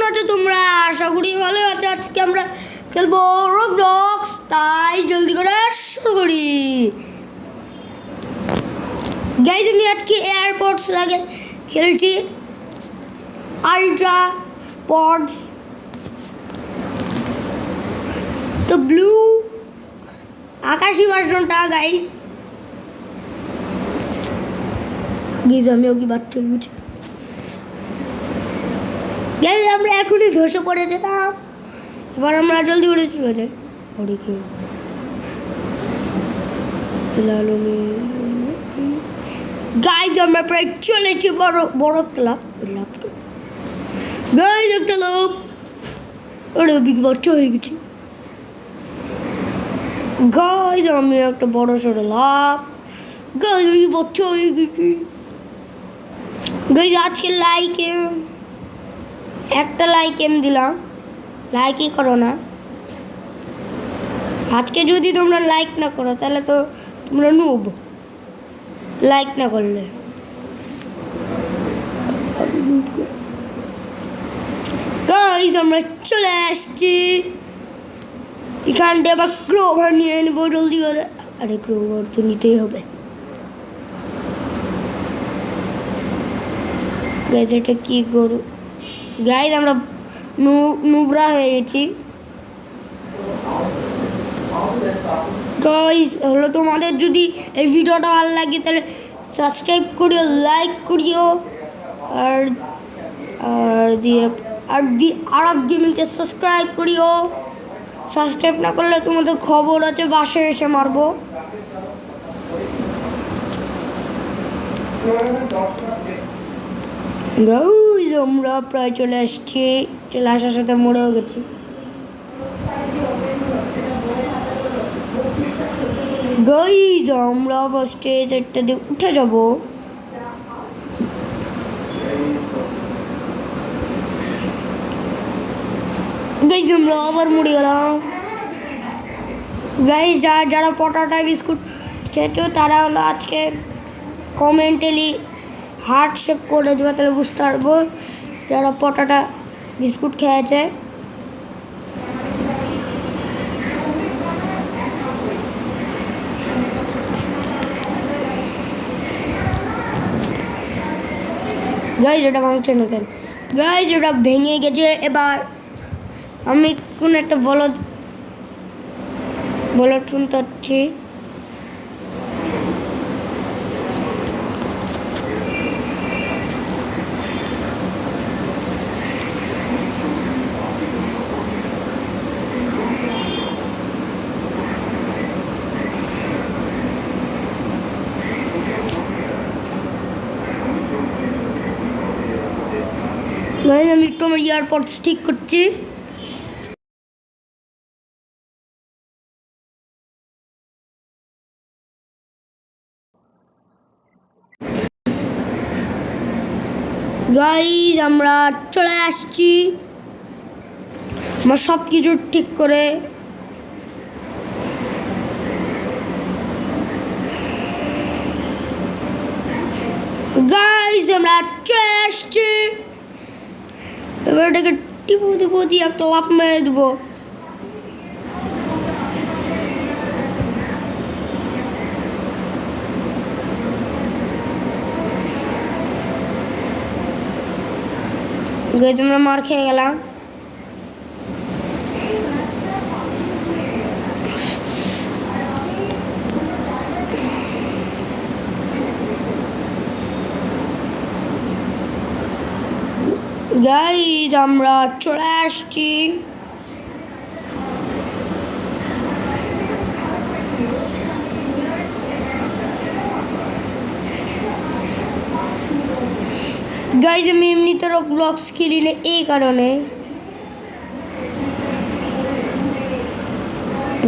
আছো তোমরা? আশা করি ভালো আছো। আজকে আমরা খেলবো রোবলক্স, তাই জলদি করে শুরু করি। গাইজ আমি আজকে এয়ারপডস লাগে খেলছি, আলট্রা পডস। তো ব্লু আকাশি ভার্সনটা গাইজ আমি ওকে বাচ্চা গেছি। গাইজ আমরা এখনই ধসে পড়ে যেতাম, এবার আমরা জলদি করে চলে যাই। ওদিকে গাইজ আমরা প্রায় চলেছি বড় বড় ক্লাব। গাইজ একটা লোক ওরে বিগ বাচ্চা হয়ে গেছি। গাইজ আমি একটা বড় সড়ো লাভ। গাইজ ওই বাচ্চা হয়ে গেছি। গাইজ আজকে একটা লাইক দিলাম, লাইকই করো না। আজকে যদি তোমরা লাইক না করো তাহলে তো তোমরা নুব, লাইক না করলে। গাইজ আমরা চলে আসছি এখানটা, আবার ক্রোভার নিয়ে নেবো জলদি করে। আরে ক্রোভার তো নিতেই হবে। গাইজ এটা কি গরু? গাইজ আমরা নুবরা হয়ে গেছি। গাইজ হলো তোমাদের যদি এই ভিডিওটা ভালো লাগে তাহলে সাবস্ক্রাইব করিও, লাইক করিও, আর আরব গেমিংকে সাবস্ক্রাইব করিও। সাবস্ক্রাইব না করলে তোমাদের খবর আছে বাসে এসে মারবো। গাইজ আমরা প্রায় চলে আসছি, চলে আসার সাথে মরেও গেছি। গাইজ আমরা ফার্স্টে একটা দিয়ে উঠে যাব। গাইজ আমরা আবার মরে গেলাম। গাইজ যারা পটাটা বিস্কুট খেয়েছো তারা হলো আজকে কমেন্টালি হার্ট শেপ করে দেবে, তাহলে বুঝতে পারবো যারা পটাটা বিস্কুট খেয়েছে। গাইজ এটা ভাঙছে না কেন? গাইজ এটা ভেঙে গেছে। এবার আমি কোন একটা বলদ শুনতে পাচ্ছি। আমি একটু আমার এয়ারপডস ঠিক করছি। গাইজ আমরা চলে আসছি আমার সব কিছু ঠিক করে। গাইজ আমরা চলে আসছি, এবার এটাকে টিপো দিয়ে একটা লাফ মেরে দেবো। গাইজ আমরা মার খেয়ে গেলাম। গাইজ আমরা চলে আসছি গাইজ আমি এমনিতে রোবলক্স খেলি না এই কারণে।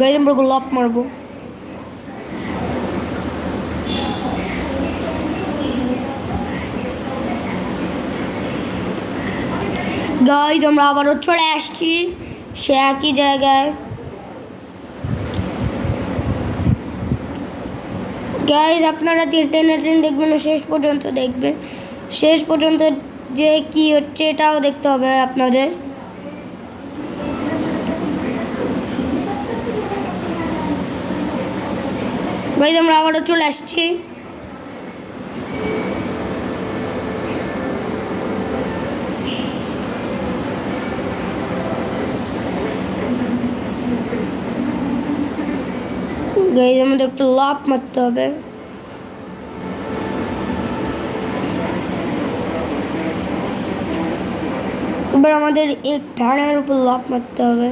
গাইজ আমরা লাফ মারবো। গাইজ আমরা আবারও চলে আসছি সে একই জায়গায়। গাইজ আপনারা টেনে দেখবেন না, শেষ পর্যন্ত দেখবেন। শেষ পর্যন্ত যে কি হচ্ছে এটাও দেখতে হবে আপনাদের। গাইজ আমরা আবারও চলে আসছি। গাইজ আমাদের একটু লাফ মারতে হবে। এবার আমাদের এক ঢানের উপর লাফ মারতে হবে।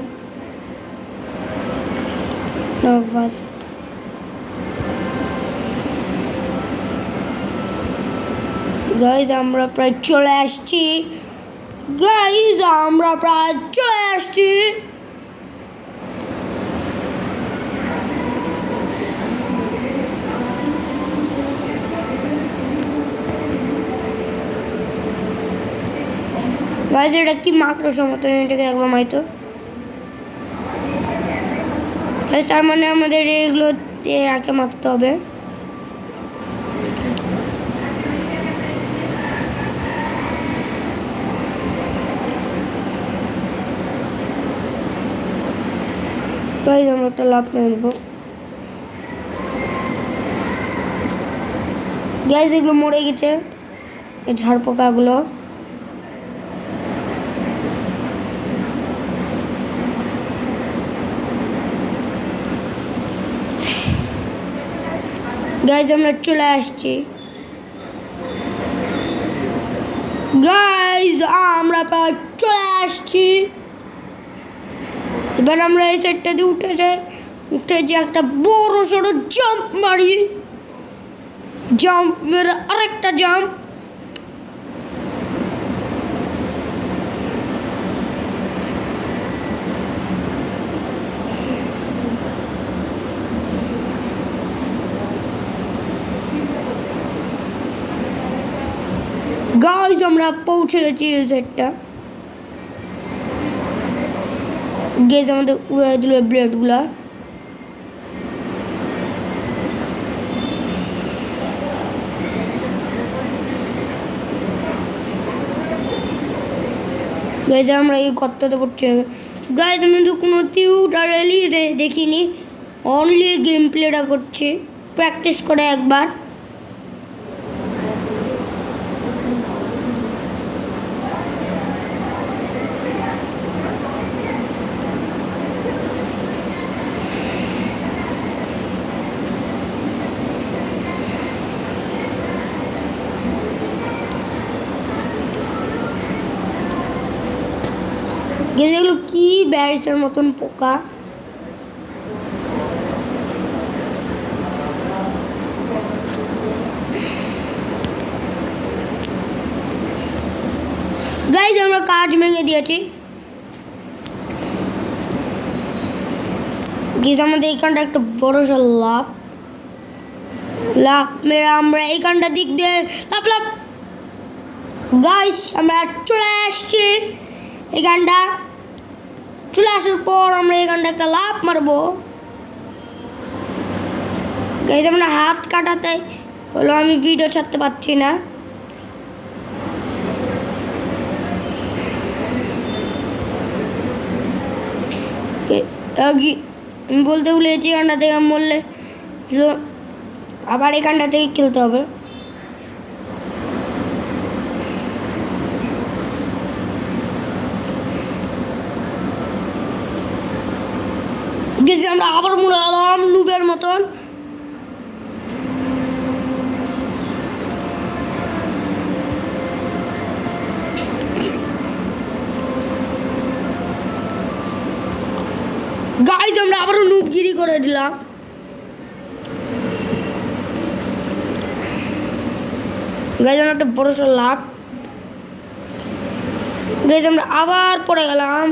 গাইজ আমরা প্রায় চলে আসছি। গাইজ আমরা প্রায় চলে আসছি। গাইজ এটা কি মাকড়সার মতন, এটাকে একবার মাইতো। তার মানে আমাদের এগুলো আগে মারতে হবে। গাইজ আমরা একটা লাফ নিয়ে দেবো। গাইজ এগুলো মরে গেছে, এই ঝাড় পোকাগুলো। গাইজ আমরা চলে আসছি। গাইজ আমরা প্রায় চলে আসছি। এবার আমরা এই সাইডটা দিয়ে উঠে যে একটা বড় সড়ো জাম্প মারি। জাম্প মেরে আরেকটা জাম্প। গাইজ আমরা পৌঁছে গেছি এই সাইডটা। গেজ আমাদের উড়াই দিল ব্লেডগুলা। গাইজ আমরা এই গর্ততে পড়ছি। গাইজ আমি তো কোনো টিউটোরিয়ালই দেখিনি, অনলি গেম প্লেটা করছি, প্র্যাকটিস করে একবার। এগুলো কি ব্যারিসের মতন পোকা। গাইজ আমরা কাজ ভেঙে দিয়েছি। গিয়ে আমাদের এইখানটা একটা বড় সড় লাফ মেরে আমরা এইখানটা দিক দিয়ে লাফ লাফ। গাইজ আমরা চলে আসছি এখানটা। চলে আসার পর আমরা এখানটা একটা লাফ মারবো। গাইজ আমরা হাত কাটাতে হলো আমি ভিডিও ছাড়তে পারছি না। আমি বলতে ভুলেছি এখানটা থেকে মরলে আবার এখানটা থেকে খেলতে হবে। গেছি আমরা আবার মরে গেলাম নুবের মতন। গাইজ আমরা আবারও নুবগিরি করে দিলাম। গাইজ আমরা একটা বড় সড় লাফ। গাইজ আমরা আবার পড়ে গেলাম।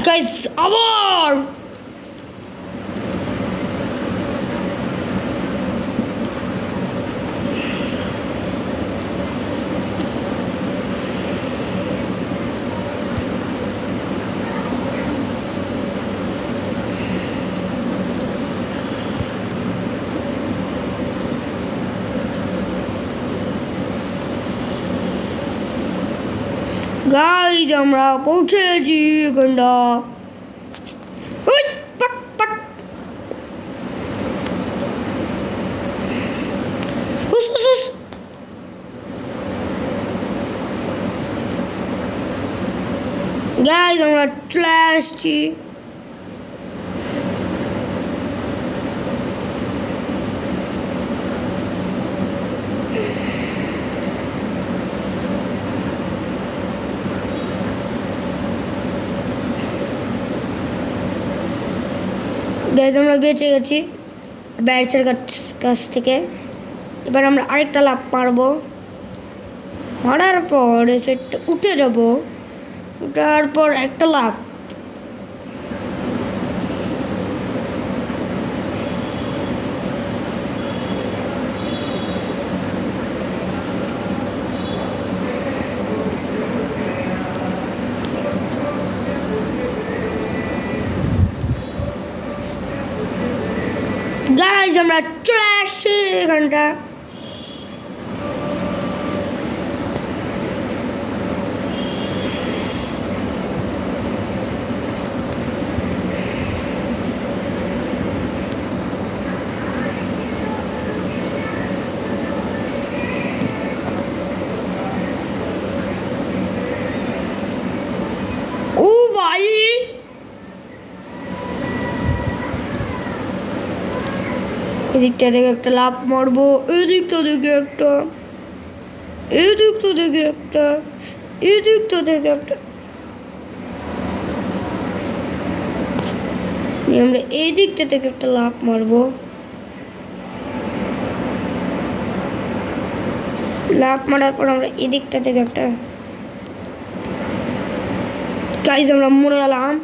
গাইজ আবার গাইজ আমরা পৌঁছে গেছি এখানটা। গাইস আমরা চলে আসছি। গাইস আমরা বেঁচে গেছি ব্যারিসের কাছ থেকে। এবার আমরা আরেকটা লাফ মারবো, মারার পর সেটা উঠে যাব, উঠার পর একটা লাফ। গাইস আমরা চলে আসছি এখানটা। ও ভাই এদিকটা থেকে একটা লাফ মারবো, এদিকটা থেকে একটা, এদিকটা থেকে একটা, এদিকটা থেকে একটা। আমরা এই দিকটা থেকে একটা লাফ মারবো, লাফ মারার পর আমরা এই দিকটা থেকে একটা। গাইস আমরা মরে গেলাম।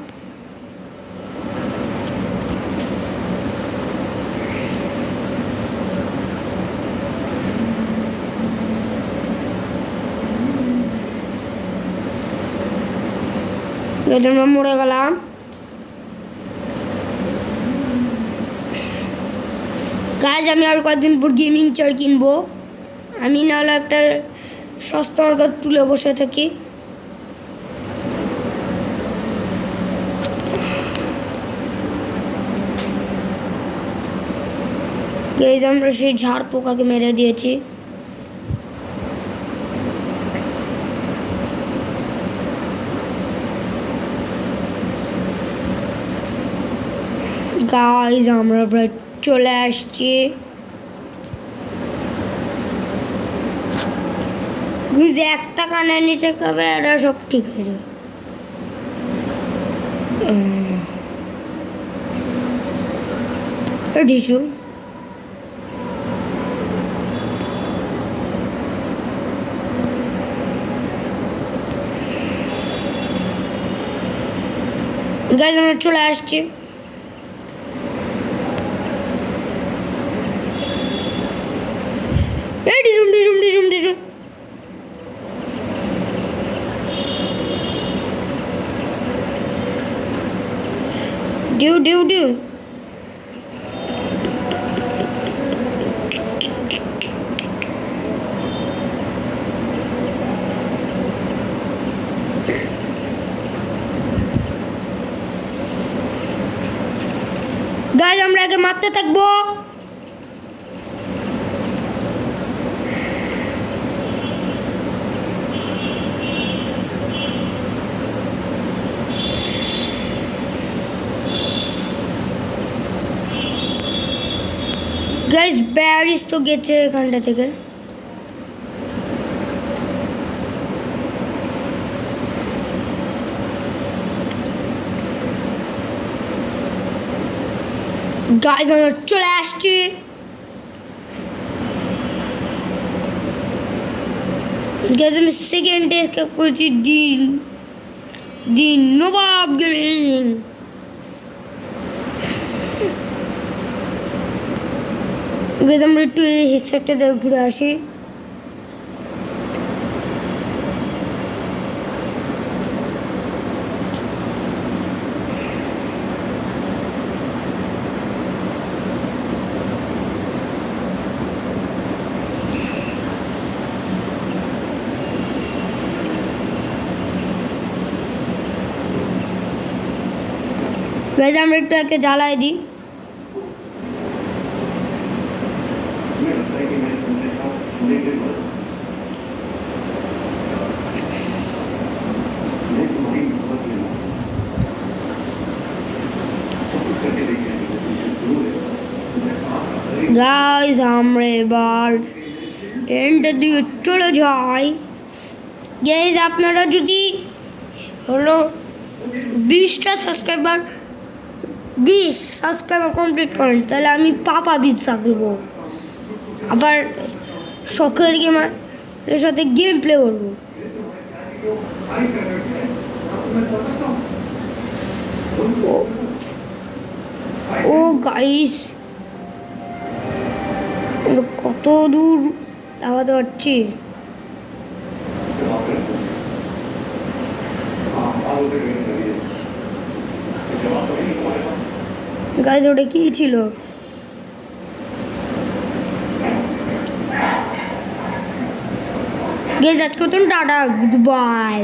আমরা মরে গেলাম। গাইস আমি আর কয়েকদিন পর গেমিং চেয়ার কিনবো। আমি নাহলে একটা সস্তা মার্কেট তুলে বসে থাকি। গাইস আমরা সেই ঝাড় পোকাকে মেরে দিয়েছি। গাইস আমরা প্রায় চলে আসছি। যদি একটা কানের নিচে খাবে এরা সব ঠিক হয়ে যাবে। টিসু গাইস আমরা চলে আসছি। টিসুম টিসুম টিসুম টিসুম ডিউ ডিউ ডিউ। গাইস আমরা আগে মারতে থাকবো। গাইস ব্যারিস তো গেছে এখানটা থেকে। গাইস আমরা চলে আসছি। গাইস আমি সেকেন্ড ডে করছি দিন দিন নবাব গেমিং। গাইস আমরা একটু এই হিসাবটা দিয়ে ঘুরে আসি। গাইস আমরা একটু একে জ্বালাই দিই। আমরা এবার এন্ডের দিকে চলে যাই। গাইজ আপনারা যদি হলো 20টা সাবস্ক্রাইবার কমপ্লিট করেন তাহলে আমি পাপা পিৎজা করবো, আবার শখের গেমার সাথে গেম প্লে করবো। ও গাইস কত দূর লাগাতে পারছি। গাইস ওটা কি ছিল? গাইস আজকে তো টাটা, গুড বাই।